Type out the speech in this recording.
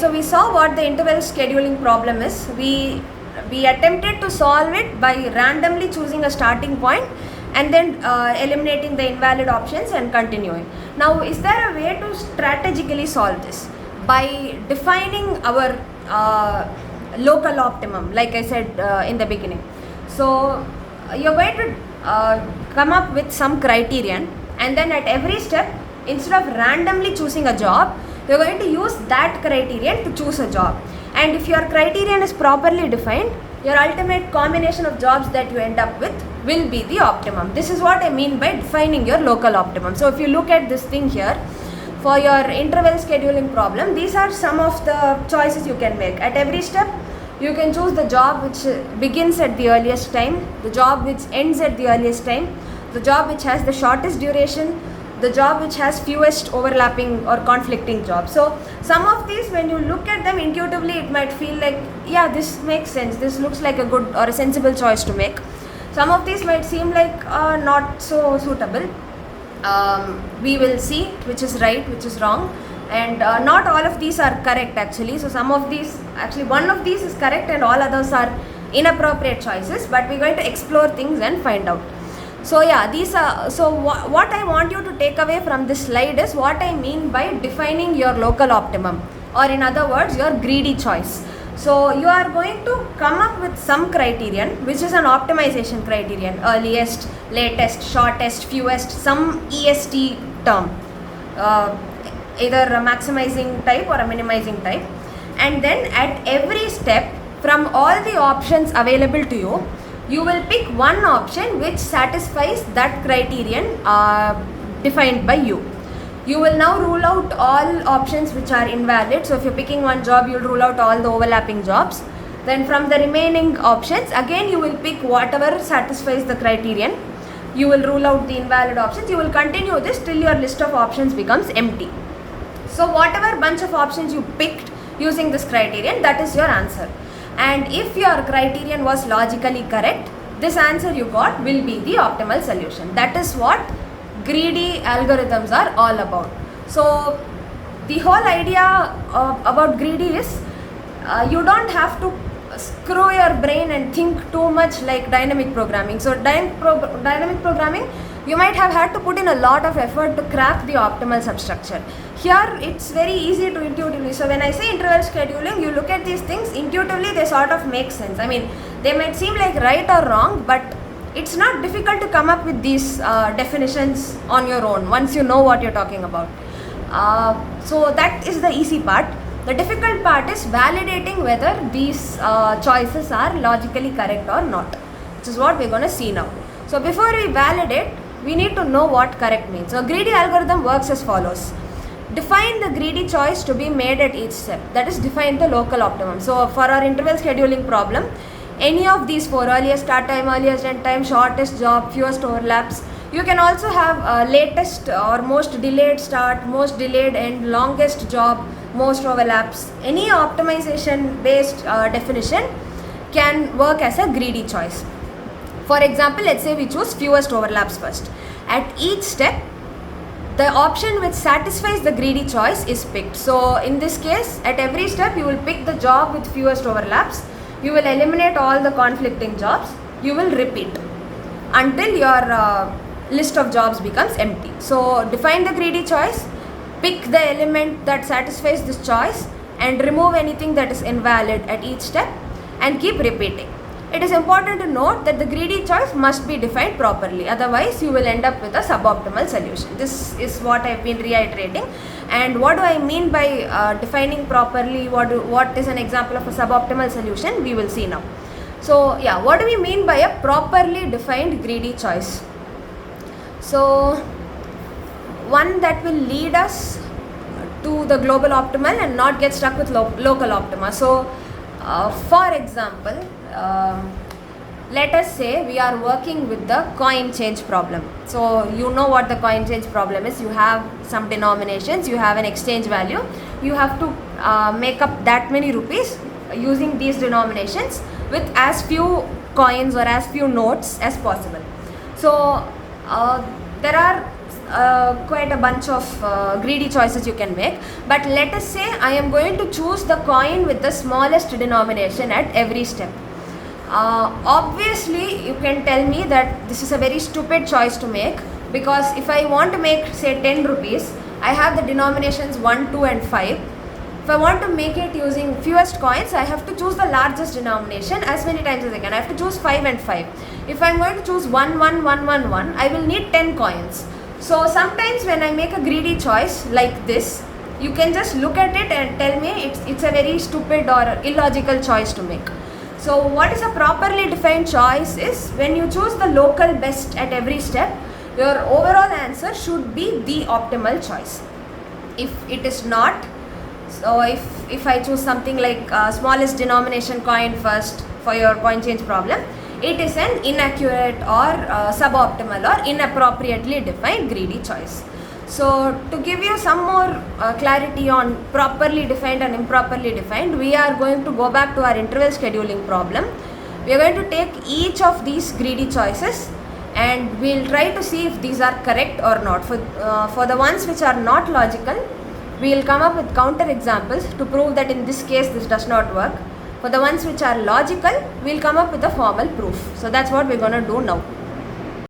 so we saw what the interval scheduling problem is. We attempted to solve it by randomly choosing a starting point and then eliminating the invalid options and continuing. Now, is there a way to strategically solve this? By defining our local optimum, like I said in the beginning. So you're going to come up with some criterion, and then at every step, instead of randomly choosing a job, you're going to use that criterion to choose a job. And if your criterion is properly defined, your ultimate combination of jobs that you end up with will be the optimum. This is what I mean by defining your local optimum. So if you look at this thing here, for your interval scheduling problem, these are some of the choices you can make. At every step, you can choose the job which begins at the earliest time, the job which ends at the earliest time, the job which has the shortest duration, the job which has fewest overlapping or conflicting jobs. So some of these, when you look at them intuitively, it might feel like, yeah, this makes sense, this looks like a good or a sensible choice to make. Some of these might seem like not so suitable. We will see which is right, which is wrong, and not all of these are correct actually. So some of these, actually one of these is correct and all others are inappropriate choices, but we're going to explore things and find out. So yeah, these are, so what I want you to take away from this slide is what I mean by defining your local optimum, or in other words, your greedy choice. So you are going to come up with some criterion which is an optimization criterion: earliest, latest, shortest, fewest, some EST term, either a maximizing type or a minimizing type. And then at every step, from all the options available to you, you will pick one option which satisfies that criterion defined by you. You will now rule out all options which are invalid. So if you're picking one job, you'll rule out all the overlapping jobs. Then from the remaining options, again you will pick whatever satisfies the criterion. You will rule out the invalid options. You will continue this till your list of options becomes empty. So whatever bunch of options you picked using this criterion, that is your answer. And if your criterion was logically correct, this answer you got will be the optimal solution. That is what greedy algorithms are all about. So the whole idea about greedy is you don't have to screw your brain and think too much like dynamic programming. So dynamic programming, you might have had to put in a lot of effort to crack the optimal substructure. Here it's very easy to intuitively. So when I say interval scheduling, you look at these things intuitively, they sort of make sense. I mean, they might seem like right or wrong, but it's not difficult to come up with these definitions on your own once you know what you're talking about. So that is the easy part. The difficult part is validating whether these choices are logically correct or not, which is what we're going to see now. So before we validate, we need to know what correct means. So greedy algorithm works as follows. Define the greedy choice to be made at each step. That is, define the local optimum. So for our interval scheduling problem, any of these four: earliest start time, earliest end time, shortest job, fewest overlaps. You can also have latest or most delayed start, most delayed end, longest job, most overlaps. Any optimization based definition can work as a greedy choice. For example, let's say we choose fewest overlaps first. At each step, the option which satisfies the greedy choice is picked. So in this case, at every step you will pick the job with fewest overlaps. You will eliminate all the conflicting jobs. You will repeat until your list of jobs becomes empty. So define the greedy choice, pick the element that satisfies this choice, and remove anything that is invalid at each step, and keep repeating. It is important to note that the greedy choice must be defined properly, otherwise you will end up with a suboptimal solution. This is what I've been reiterating. And what do I mean by defining properly? What is an example of a suboptimal solution? We will see now. So yeah, what do we mean by a properly defined greedy choice? So one that will lead us to the global optimal and not get stuck with local optima. So for example, let us say we are working with the coin change problem. So you know what the coin change problem is. You have some denominations, you have an exchange value, you have to make up that many rupees using these denominations with as few coins or as few notes as possible. So there are quite a bunch of greedy choices you can make. But let us say I am going to choose the coin with the smallest denomination at every step. Obviously you can tell me that this is a very stupid choice to make, because if I want to make say 10 rupees, I have the denominations 1, 2 and 5. If I want to make it using fewest coins, I have to choose the largest denomination as many times as I can. I have to choose 5 and 5. If I am going to choose 1, 1, 1, 1, 1, I will need 10 coins. So sometimes when I make a greedy choice like this, you can just look at it and tell me it's a very stupid or illogical choice to make. So what is a properly defined choice is when you choose the local best at every step, your overall answer should be the optimal choice. If it is not, so if I choose something like smallest denomination coin first for your coin change problem, it is an inaccurate or suboptimal or inappropriately defined greedy choice. So to give you some more clarity on properly defined and improperly defined, we are going to go back to our interval scheduling problem. We are going to take each of these greedy choices and we will try to see if these are correct or not. For the ones which are not logical, we will come up with counter examples to prove that in this case this does not work. For the ones which are logical, we will come up with a formal proof. So that's what we are going to do now.